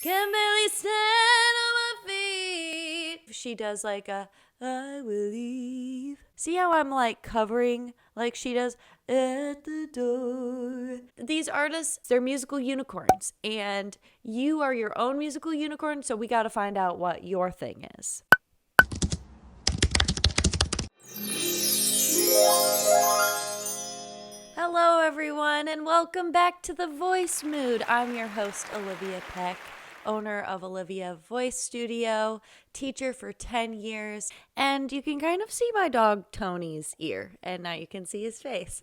Can barely stand on my feet. She does like a, I will leave. See how I'm like covering like she does at the door. These artists, they're musical unicorns, and you are your own musical unicorn, so we got to find out what your thing is. Hello everyone, and welcome back to The Voice Mood. I'm your host, Olivia Peck, owner of Olivia Voice Studio, teacher for 10 years, and you can kind of see my dog Tony's ear, and now you can see his face.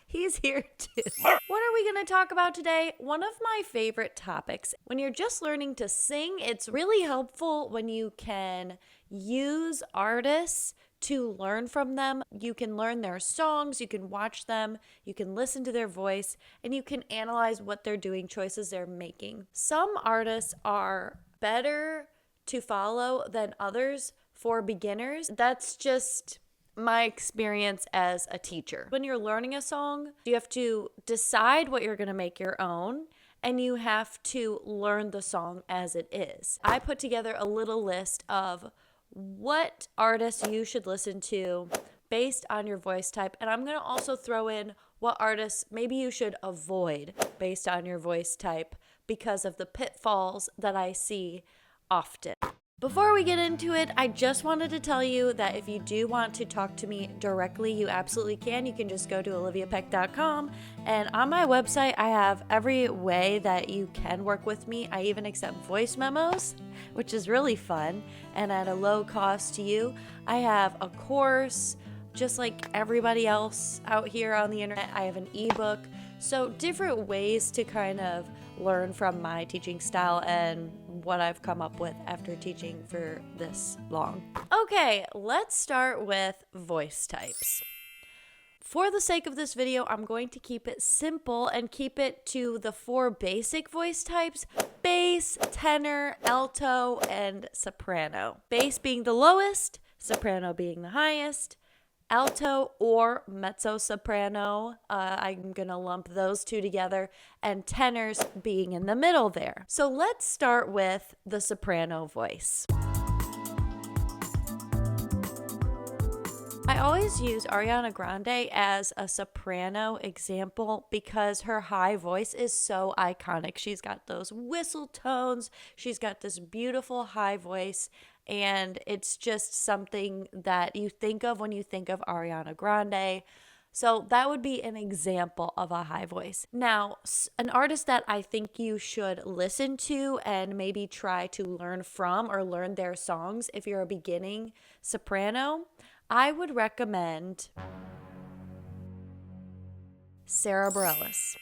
He's here too. What are we going to talk about today? One of my favorite topics. When you're just learning to sing, it's really helpful when you can use artists to learn from them. You can learn their songs, you can watch them, you can listen to their voice, and you can analyze what they're doing, choices they're making. Some artists are better to follow than others for beginners. That's just my experience as a teacher. When you're learning a song, you have to decide what you're going to make your own, and you have to learn the song as it is. I put together a little list of what artists you should listen to based on your voice type. And I'm going to also throw in what artists maybe you should avoid based on your voice type because of the pitfalls that I see often. Before we get into it, I just wanted to tell you that if you do want to talk to me directly, you absolutely can. You can just go to oliviapeck.com, and on my website, I have every way that you can work with me. I even accept voice memos, which is really fun, and at a low cost to you. I have a course, just like everybody else out here on the internet. I have an ebook, so different ways to kind of learn from my teaching style and what I've come up with after teaching for this long. Okay, let's start with voice types. For the sake of this video, I'm going to keep it simple and keep it to the 4 basic voice types: bass, tenor, alto, and soprano. Bass being the lowest, soprano being the highest, alto or mezzo-soprano, I'm going to lump those two together, and tenors being in the middle there. So let's start with the soprano voice. I always use Ariana Grande as a soprano example because her high voice is so iconic. She's got those whistle tones, she's got this beautiful high voice, and it's just something that you think of when you think of Ariana Grande. So that would be an example of a high voice. Now, an artist that I think you should listen to and maybe try to learn from or learn their songs if you're a beginning soprano, I would recommend Sarah Bareilles.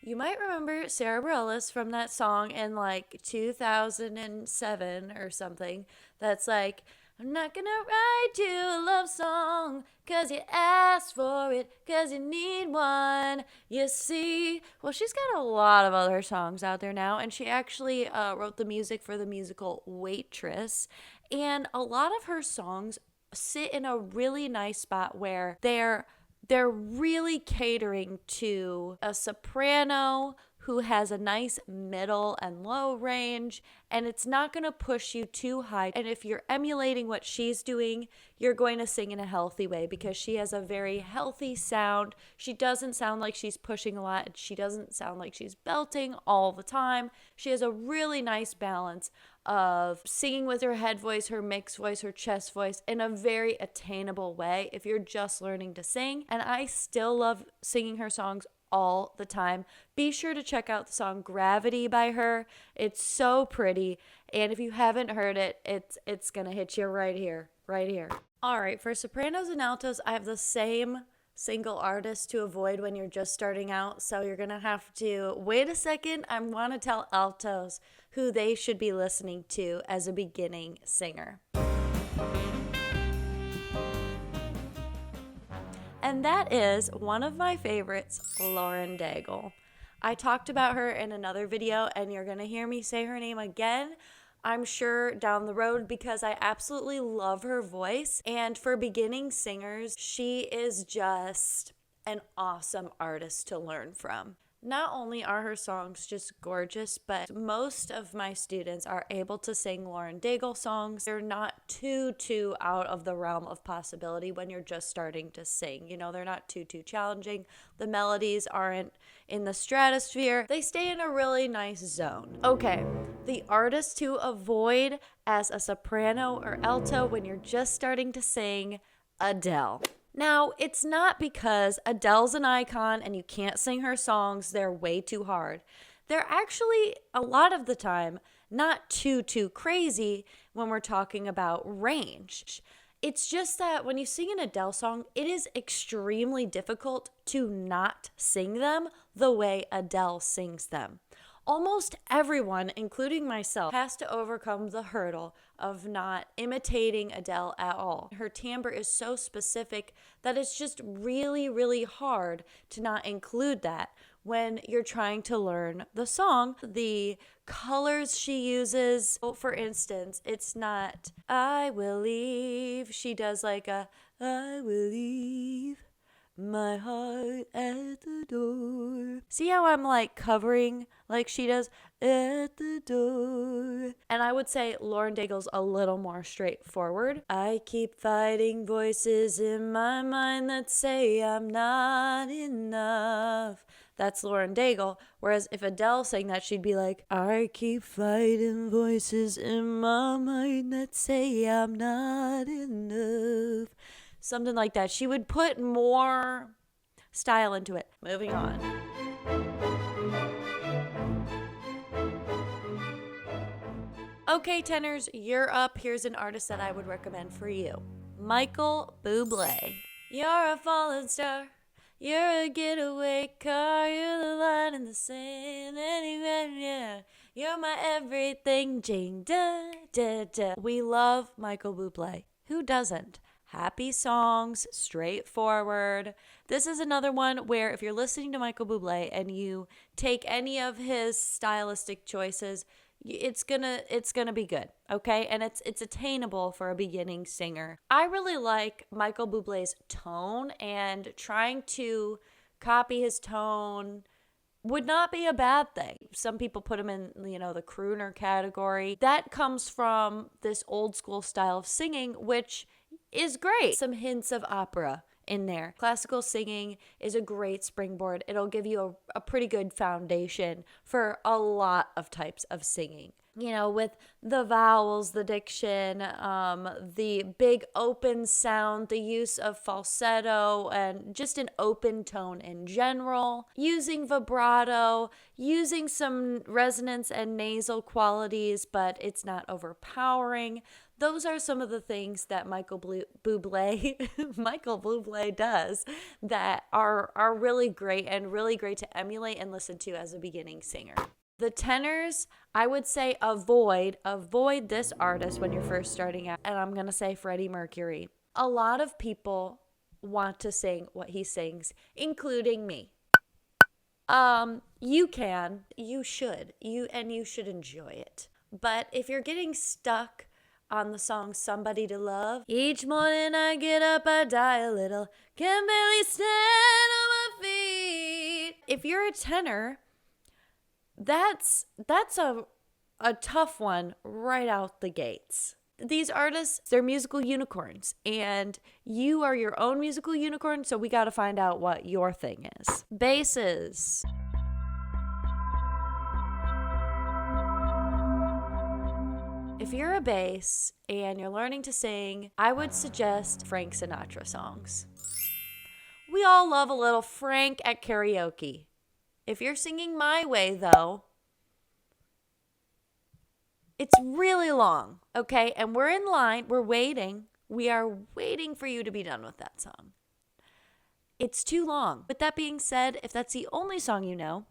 You might remember Sarah Bareilles from that song in like 2007 or something that's like, I'm not gonna write you a love song cause you asked for it, cause you need one, you see. Well, she's got a lot of other songs out there now, and she actually wrote the music for the musical Waitress, and a lot of her songs sit in a really nice spot where they're really catering to a soprano who has a nice middle and low range, and it's not going to push you too high. And if you're emulating what she's doing, you're going to sing in a healthy way because she has a very healthy sound. She doesn't sound like she's pushing a lot, and she doesn't sound like she's belting all the time. She has a really nice balance of singing with her head voice, her mixed voice, her chest voice in a very attainable way if you're just learning to sing. And I still love singing her songs all the time. Be sure to check out the song Gravity by her. It's so pretty, and if you haven't heard it, it's gonna hit you right here. All right, for sopranos and altos, I have the same single artist to avoid when you're just starting out, so you're gonna have to wait a second. I want to tell altos who they should be listening to as a beginning singer. And that is one of my favorites, Lauren Daigle. I talked about her in another video, and you're going to hear me say her name again, I'm sure, down the road, because I absolutely love her voice. And for beginning singers, she is just an awesome artist to learn from. Not only are her songs just gorgeous, but most of my students are able to sing Lauren Daigle songs. They're not too out of the realm of possibility when you're just starting to sing. You know, they're not too challenging. The melodies aren't in the stratosphere. They stay in a really nice zone. Okay, the artist to avoid as a soprano or alto when you're just starting to sing, Adele. Now, it's not because Adele's an icon and you can't sing her songs, they're way too hard. They're actually, a lot of the time, not too crazy when we're talking about range. It's just that when you sing an Adele song, it is extremely difficult to not sing them the way Adele sings them. Almost everyone, including myself, has to overcome the hurdle of not imitating Adele at all. Her timbre is so specific that it's just really hard to not include that when you're trying to learn the song. The colors she uses, for instance, it's not I will leave. She does like a I will leave my heart at the door. See how I'm like covering like she does at the door? And I would say Lauren Daigle's a little more straightforward. I keep fighting voices in my mind that say I'm not enough. That's Lauren Daigle. Whereas if Adele sang that, she'd be like, I keep fighting voices in my mind that say I'm not enough. Something like that. She would put more style into it. Moving on. Okay, tenors, you're up. Here's an artist that I would recommend for you. Michael Bublé. You're a falling star. You're a getaway car. You're the line in the sand. Yeah. You're my everything. Jane. Da, da, da. We love Michael Bublé. Who doesn't? Happy songs, straightforward. This is another one where if you're listening to Michael Bublé and you take any of his stylistic choices, it's gonna be good, okay? And it's attainable for a beginning singer. I really like Michael Bublé's tone, and trying to copy his tone would not be a bad thing. Some people put him in, the crooner category. That comes from this old school style of singing, which is great. Some hints of opera in there. Classical singing is a great springboard. It'll give you a pretty good foundation for a lot of types of singing. With the vowels, the diction, the big open sound, the use of falsetto, and just an open tone in general, using vibrato, using some resonance and nasal qualities, but it's not overpowering. Those are some of the things that Michael Bublé does that are really great and really great to emulate and listen to as a beginning singer. The tenors, I would say avoid this artist when you're first starting out. And I'm going to say Freddie Mercury. A lot of people want to sing what he sings, including me. You should enjoy it. But if you're getting stuck on the song Somebody to Love, each morning I get up, I die a little, can barely stand on my feet. If you're a tenor, that's a tough one right out the gates. These artists, they're musical unicorns, and you are your own musical unicorn, so we got to find out what your thing is. Basses. If you're a bass and you're learning to sing, I would suggest Frank Sinatra songs. We all love a little Frank at karaoke. If you're singing My Way, though, it's really long, okay? And we're in line, we're waiting. We are waiting for you to be done with that song. It's too long. With that being said, if that's the only song you know,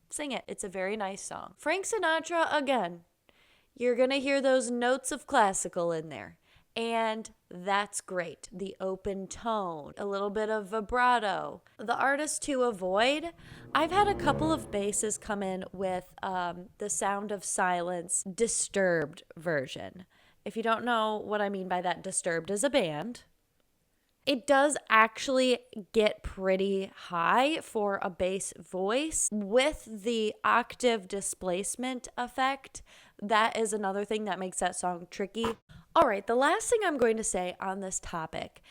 sing it. It's a very nice song. Frank Sinatra, again, you're going to hear those notes of classical in there. And that's great. The open tone, a little bit of vibrato. The artist to avoid, I've had a couple of basses come in with the Sound of Silence Disturbed version. If you don't know what I mean by that, Disturbed is a band. It does actually get pretty high for a bass voice with the octave displacement effect. That is another thing that makes that song tricky. All right, the last thing I'm going to say on this topic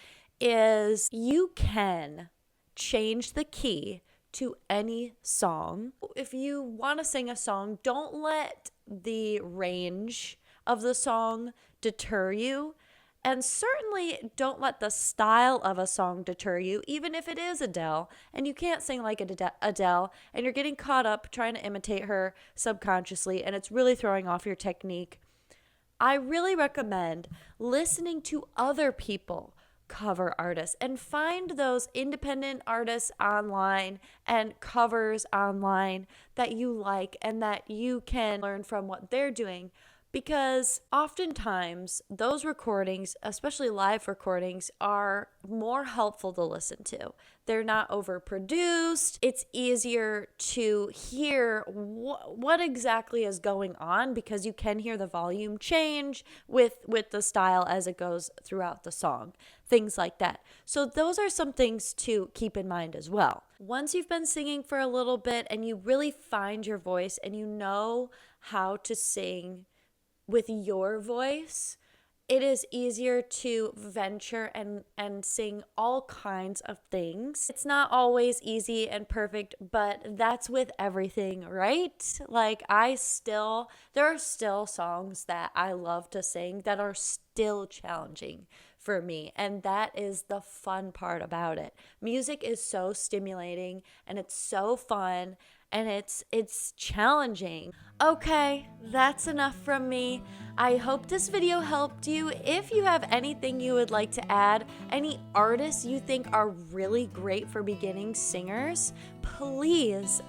is you can change the key to any song. If you want to sing a song, don't let the range of the song deter you. And certainly don't let the style of a song deter you, even if it is Adele and you can't sing like Adele and you're getting caught up trying to imitate her subconsciously and it's really throwing off your technique. I really recommend listening to other people cover artists and find those independent artists online and covers online that you like and that you can learn from what they're doing. Because oftentimes those recordings, especially live recordings, are more helpful to listen to. They're not overproduced. It's easier to hear what exactly is going on because you can hear the volume change with the style as it goes throughout the song, things like that. So those are some things to keep in mind as well. Once you've been singing for a little bit and you really find your voice and you know how to sing with your voice, it is easier to venture and sing all kinds of things. It's not always easy and perfect, but that's with everything, right? Like there are still songs that I love to sing that are still challenging for me, and that is the fun part about it. Music is so stimulating and it's so fun and it's challenging. Okay, that's enough from me. I hope this video helped you. If you have anything you would like to add, any artists you think are really great for beginning singers, please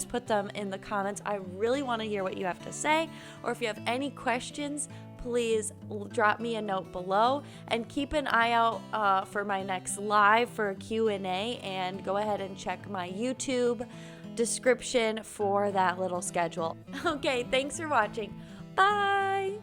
put them in the comments. I really want to hear what you have to say. Or if you have any questions, please drop me a note below and keep an eye out for my next live for a Q&A, and go ahead and check my YouTube description for that little schedule. Okay, thanks for watching. Bye!